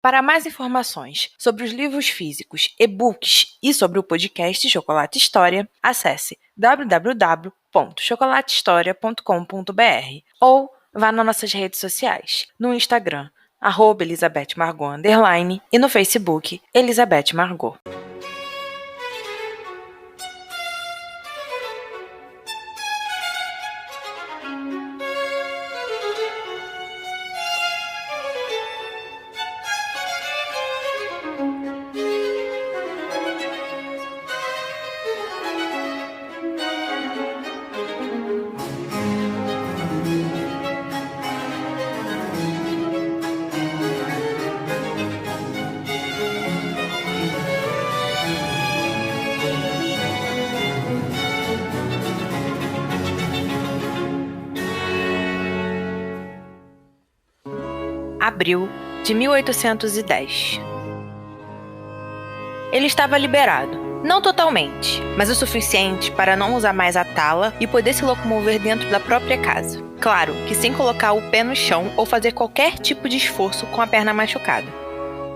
Para mais informações sobre os livros físicos, e-books e sobre o podcast Chocolate História, acesse www.chocolatehistoria.com.br ou vá nas nossas redes sociais, no Instagram, @ElizabethMargot_, e no Facebook, Elizabeth Margot. Abril de 1810. Ele estava liberado, não totalmente, mas o suficiente para não usar mais a tala e poder se locomover dentro da própria casa. Claro que sem colocar o pé no chão ou fazer qualquer tipo de esforço com a perna machucada.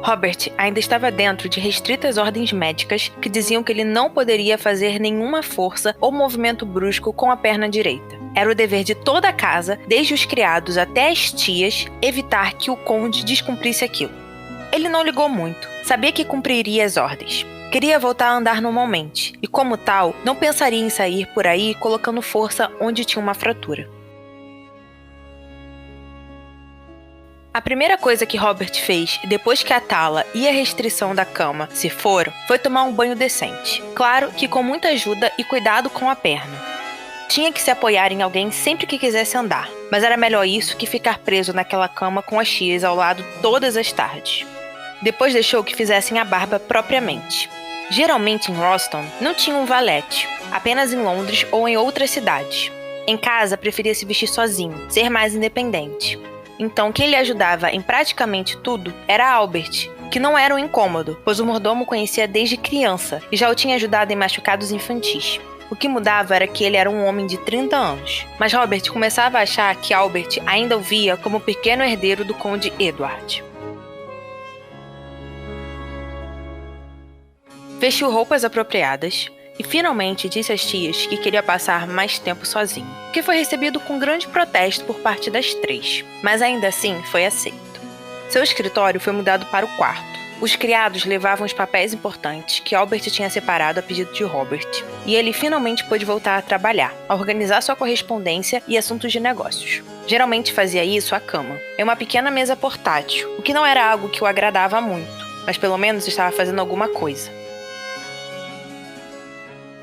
Robert ainda estava dentro de restritas ordens médicas que diziam que ele não poderia fazer nenhuma força ou movimento brusco com a perna direita. Era o dever de toda a casa, desde os criados até as tias, evitar que o conde descumprisse aquilo. Ele não ligou muito, sabia que cumpriria as ordens. Queria voltar a andar normalmente, e como tal, não pensaria em sair por aí colocando força onde tinha uma fratura. A primeira coisa que Robert fez depois que a tala e a restrição da cama se foram foi tomar um banho decente. Claro que com muita ajuda e cuidado com a perna. Tinha que se apoiar em alguém sempre que quisesse andar, mas era melhor isso que ficar preso naquela cama com as tias ao lado todas as tardes. Depois deixou que fizessem a barba propriamente. Geralmente em Roston não tinha um valete, apenas em Londres ou em outras cidades. Em casa preferia se vestir sozinho, ser mais independente. Então quem lhe ajudava em praticamente tudo era Albert, que não era um incômodo, pois o mordomo conhecia desde criança e já o tinha ajudado em machucados infantis. O que mudava era que ele era um homem de 30 anos, mas Robert começava a achar que Albert ainda o via como o pequeno herdeiro do conde Edward. Vestiu roupas apropriadas e finalmente disse às tias que queria passar mais tempo sozinho, o que foi recebido com grande protesto por parte das três, mas ainda assim foi aceito. Seu escritório foi mudado para o quarto. Os criados levavam os papéis importantes que Albert tinha separado a pedido de Robert, e ele finalmente pôde voltar a trabalhar, a organizar sua correspondência e assuntos de negócios. Geralmente fazia isso à cama, em uma pequena mesa portátil, o que não era algo que o agradava muito, mas pelo menos estava fazendo alguma coisa.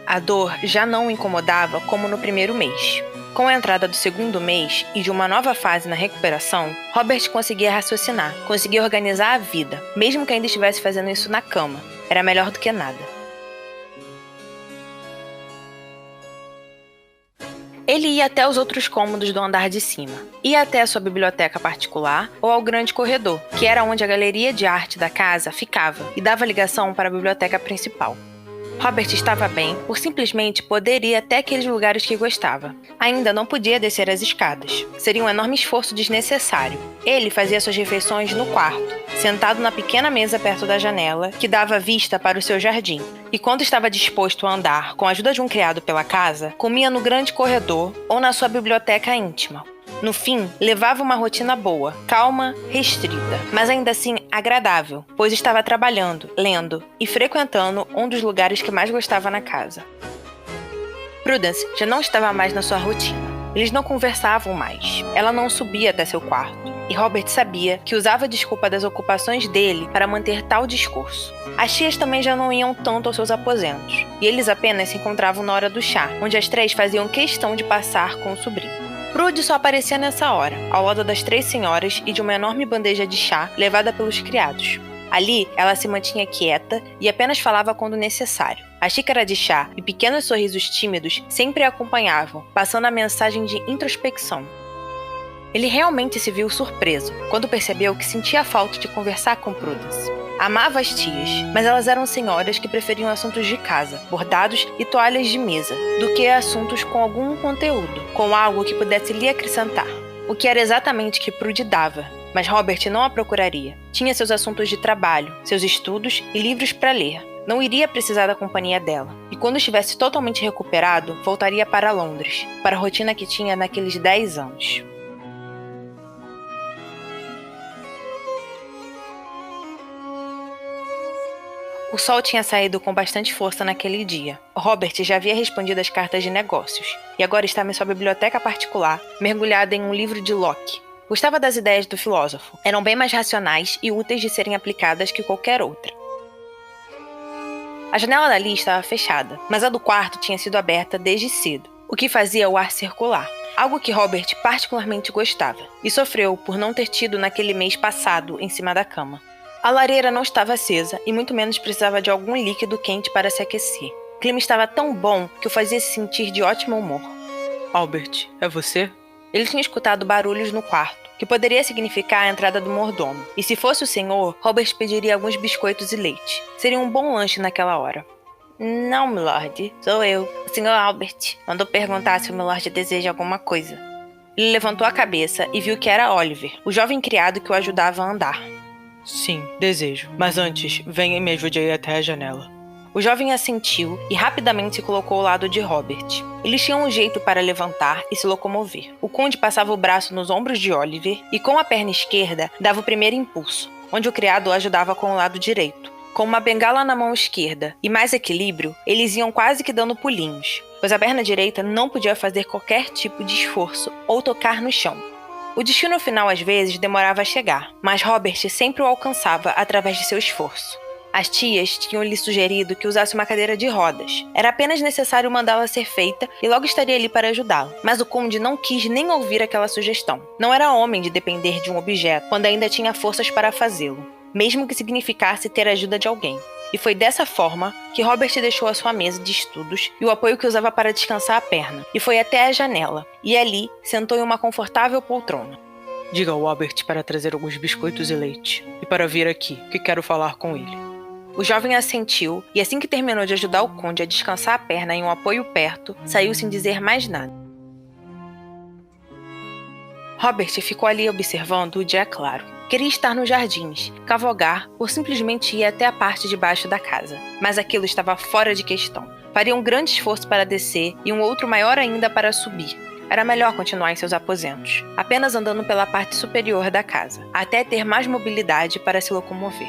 A dor já não o incomodava como no primeiro mês. Com a entrada do segundo mês e de uma nova fase na recuperação, Robert conseguia raciocinar, conseguia organizar a vida, mesmo que ainda estivesse fazendo isso na cama. Era melhor do que nada. Ele ia até os outros cômodos do andar de cima. Ia até a sua biblioteca particular ou ao grande corredor, que era onde a galeria de arte da casa ficava e dava ligação para a biblioteca principal. Robert estava bem por simplesmente poder ir até aqueles lugares que gostava. Ainda não podia descer as escadas. Seria um enorme esforço desnecessário. Ele fazia suas refeições no quarto, sentado na pequena mesa perto da janela, que dava vista para o seu jardim. E quando estava disposto a andar com a ajuda de um criado pela casa, comia no grande corredor ou na sua biblioteca íntima. No fim, levava uma rotina boa, calma, restrita, mas ainda assim agradável, pois estava trabalhando, lendo e frequentando um dos lugares que mais gostava na casa. Prudence já não estava mais na sua rotina. Eles não conversavam mais. Ela não subia até seu quarto. E Robert sabia que usava a desculpa das ocupações dele para manter tal discurso. As tias também já não iam tanto aos seus aposentos, e eles apenas se encontravam na hora do chá, onde as três faziam questão de passar com o sobrinho. Prude só aparecia nessa hora, ao lado das três senhoras e de uma enorme bandeja de chá levada pelos criados. Ali, ela se mantinha quieta e apenas falava quando necessário. A xícara de chá e pequenos sorrisos tímidos sempre a acompanhavam, passando a mensagem de introspecção. Ele realmente se viu surpreso quando percebeu que sentia falta de conversar com Prudence. Amava as tias, mas elas eram senhoras que preferiam assuntos de casa, bordados e toalhas de mesa, do que assuntos com algum conteúdo, com algo que pudesse lhe acrescentar. O que era exatamente que Prude dava. Mas Robert não a procuraria. Tinha seus assuntos de trabalho, seus estudos e livros para ler. Não iria precisar da companhia dela. E quando estivesse totalmente recuperado, voltaria para Londres, para a rotina que tinha naqueles 10 anos. O sol tinha saído com bastante força naquele dia. Robert já havia respondido às cartas de negócios, e agora estava em sua biblioteca particular, mergulhado em um livro de Locke. Gostava das ideias do filósofo. Eram bem mais racionais e úteis de serem aplicadas que qualquer outra. A janela dali estava fechada, mas a do quarto tinha sido aberta desde cedo, o que fazia o ar circular, algo que Robert particularmente gostava, e sofreu por não ter tido naquele mês passado em cima da cama. A lareira não estava acesa e muito menos precisava de algum líquido quente para se aquecer. O clima estava tão bom que o fazia se sentir de ótimo humor. Albert, é você? Ele tinha escutado barulhos no quarto, que poderia significar a entrada do mordomo. E se fosse o senhor, Robert pediria alguns biscoitos e leite. Seria um bom lanche naquela hora. Não, milord, sou eu. O senhor Albert mandou perguntar se o milord deseja alguma coisa. Ele levantou a cabeça e viu que era Oliver, o jovem criado que o ajudava a andar. Sim, desejo. Mas antes, venha e me ajude a ir até a janela. O jovem assentiu e rapidamente se colocou ao lado de Robert. Eles tinham um jeito para levantar e se locomover. O conde passava o braço nos ombros de Oliver e com a perna esquerda dava o primeiro impulso, onde o criado o ajudava com o lado direito. Com uma bengala na mão esquerda e mais equilíbrio, eles iam quase que dando pulinhos, pois a perna direita não podia fazer qualquer tipo de esforço ou tocar no chão. O destino final às vezes demorava a chegar, mas Robert sempre o alcançava através de seu esforço. As tias tinham lhe sugerido que usasse uma cadeira de rodas. Era apenas necessário mandá-la ser feita e logo estaria ali para ajudá-lo. Mas o conde não quis nem ouvir aquela sugestão. Não era homem de depender de um objeto quando ainda tinha forças para fazê-lo, mesmo que significasse ter a ajuda de alguém. E foi dessa forma que Robert deixou a sua mesa de estudos e o apoio que usava para descansar a perna, e foi até a janela, e ali sentou em uma confortável poltrona. Diga ao Albert para trazer alguns biscoitos e leite, e para vir aqui, que quero falar com ele. O jovem assentiu e assim que terminou de ajudar o conde a descansar a perna em um apoio perto, saiu sem dizer mais nada. Robert ficou ali observando o dia claro. Queria estar nos jardins, cavalgar ou simplesmente ir até a parte de baixo da casa. Mas aquilo estava fora de questão. Faria um grande esforço para descer e um outro maior ainda para subir. Era melhor continuar em seus aposentos, apenas andando pela parte superior da casa, até ter mais mobilidade para se locomover.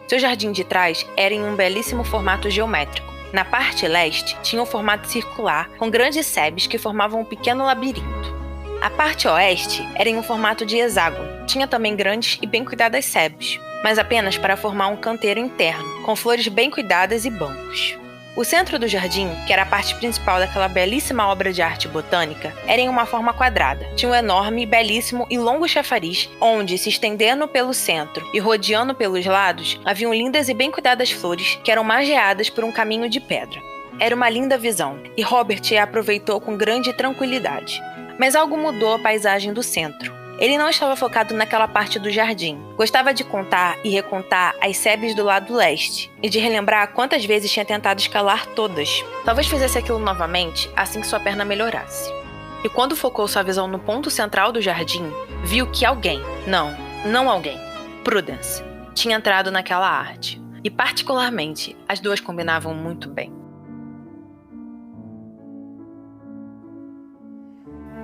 Seu jardim de trás era em um belíssimo formato geométrico. Na parte leste, tinha um formato circular, com grandes sebes que formavam um pequeno labirinto. A parte oeste era em um formato de hexágono. Tinha também grandes e bem cuidadas sebes, mas apenas para formar um canteiro interno, com flores bem cuidadas e bancos. O centro do jardim, que era a parte principal daquela belíssima obra de arte botânica, era em uma forma quadrada. Tinha um enorme, belíssimo e longo chafariz, onde, se estendendo pelo centro e rodeando pelos lados, haviam lindas e bem cuidadas flores que eram margeadas por um caminho de pedra. Era uma linda visão, e Robert a aproveitou com grande tranquilidade. Mas algo mudou a paisagem do centro. Ele não estava focado naquela parte do jardim. Gostava de contar e recontar as sebes do lado leste, e de relembrar quantas vezes tinha tentado escalar todas. Talvez fizesse aquilo novamente assim que sua perna melhorasse. E quando focou sua visão no ponto central do jardim, viu que alguém, não alguém, Prudence, tinha entrado naquela arte. E particularmente, as duas combinavam muito bem.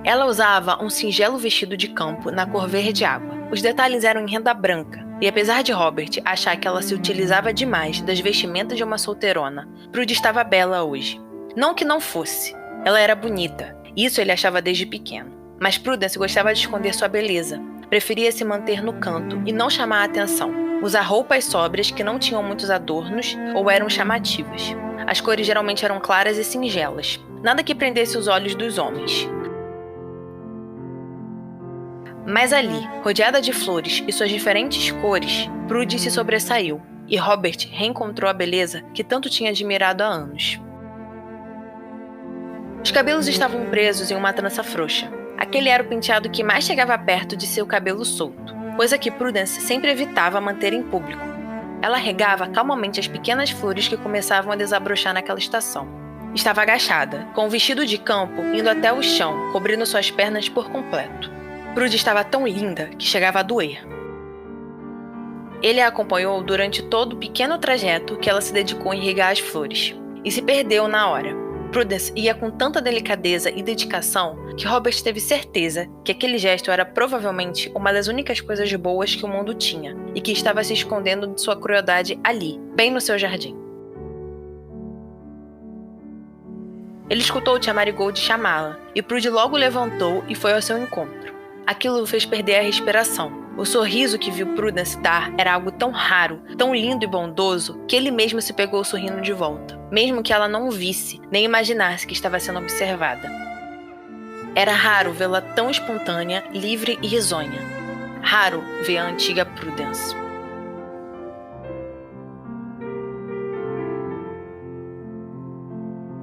Ela usava um singelo vestido de campo na cor verde água. Os detalhes eram em renda branca, e apesar de Robert achar que ela se utilizava demais das vestimentas de uma solteirona, Prude estava bela hoje. Não que não fosse, ela era bonita, isso ele achava desde pequeno. Mas Prudence gostava de esconder sua beleza, preferia se manter no canto e não chamar a atenção, usar roupas sóbrias que não tinham muitos adornos ou eram chamativas. As cores geralmente eram claras e singelas, nada que prendesse os olhos dos homens. Mas ali, rodeada de flores e suas diferentes cores, Prude se sobressaiu, e Robert reencontrou a beleza que tanto tinha admirado há anos. Os cabelos estavam presos em uma trança frouxa. Aquele era o penteado que mais chegava perto de seu cabelo solto, coisa que Prudence sempre evitava manter em público. Ela regava calmamente as pequenas flores que começavam a desabrochar naquela estação. Estava agachada, com o vestido de campo indo até o chão, cobrindo suas pernas por completo. Prudy estava tão linda que chegava a doer. Ele a acompanhou durante todo o pequeno trajeto que ela se dedicou a irrigar as flores, e se perdeu na hora. Prudence ia com tanta delicadeza e dedicação que Robert teve certeza que aquele gesto era provavelmente uma das únicas coisas boas que o mundo tinha, e que estava se escondendo de sua crueldade ali, bem no seu jardim. Ele escutou tia Marigold chamá-la, e Prudy logo levantou e foi ao seu encontro. Aquilo o fez perder a respiração. O sorriso que viu Prudence dar era algo tão raro, tão lindo e bondoso, que ele mesmo se pegou sorrindo de volta, mesmo que ela não o visse, nem imaginasse que estava sendo observada. Era raro vê-la tão espontânea, livre e risonha. Raro ver a antiga Prudence.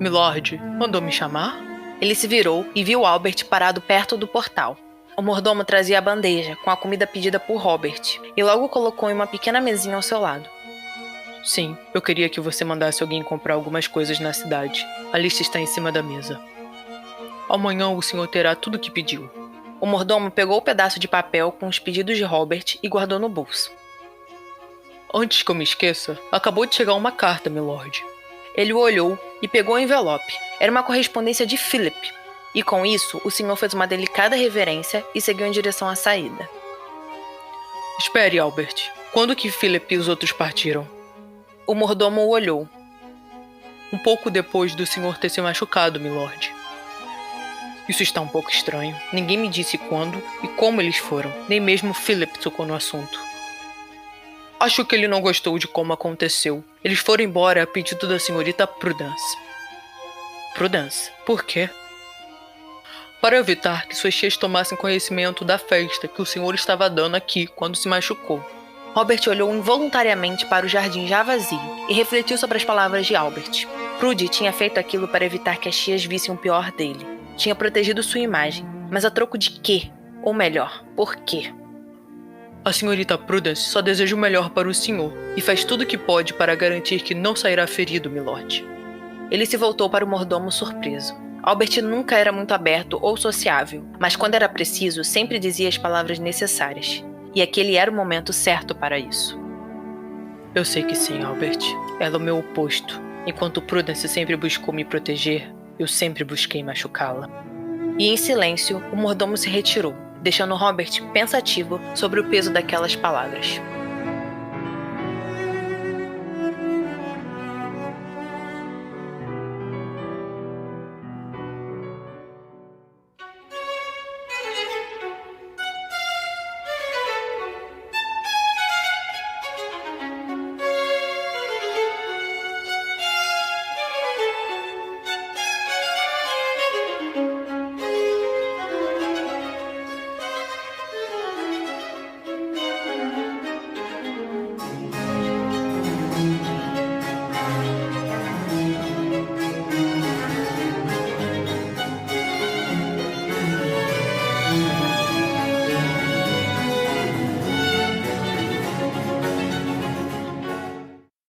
Milord, mandou me chamar? Ele se virou e viu Albert parado perto do portal. O mordomo trazia a bandeja, com a comida pedida por Robert, e logo colocou em uma pequena mesinha ao seu lado. Sim, eu queria que você mandasse alguém comprar algumas coisas na cidade. A lista está em cima da mesa. Amanhã o senhor terá tudo o que pediu. O mordomo pegou o pedaço de papel com os pedidos de Robert e guardou no bolso. Antes que eu me esqueça, acabou de chegar uma carta, milord. Ele o olhou e pegou o envelope. Era uma correspondência de Philip. E com isso, o senhor fez uma delicada reverência e seguiu em direção à saída. Espere, Albert. Quando que Philip e os outros partiram? O mordomo o olhou. Um pouco depois do senhor ter se machucado, milord. Isso está um pouco estranho. Ninguém me disse quando e como eles foram. Nem mesmo Philip tocou no assunto. Acho que ele não gostou de como aconteceu. Eles foram embora a pedido da senhorita Prudence. Prudence? Por quê? Para evitar que suas tias tomassem conhecimento da festa que o senhor estava dando aqui quando se machucou. Robert olhou involuntariamente para o jardim já vazio e refletiu sobre as palavras de Albert. Prudy tinha feito aquilo para evitar que as tias vissem o pior dele. Tinha protegido sua imagem, mas a troco de quê? Ou melhor, por quê? A senhorita Prudence só deseja o melhor para o senhor e faz tudo o que pode para garantir que não sairá ferido, milord. Ele se voltou para o mordomo surpreso. Albert nunca era muito aberto ou sociável, mas quando era preciso, sempre dizia as palavras necessárias. E aquele era o momento certo para isso. Eu sei que sim, Albert. Ela é o meu oposto. Enquanto Prudence sempre buscou me proteger, eu sempre busquei machucá-la. E em silêncio, o mordomo se retirou, deixando Robert pensativo sobre o peso daquelas palavras.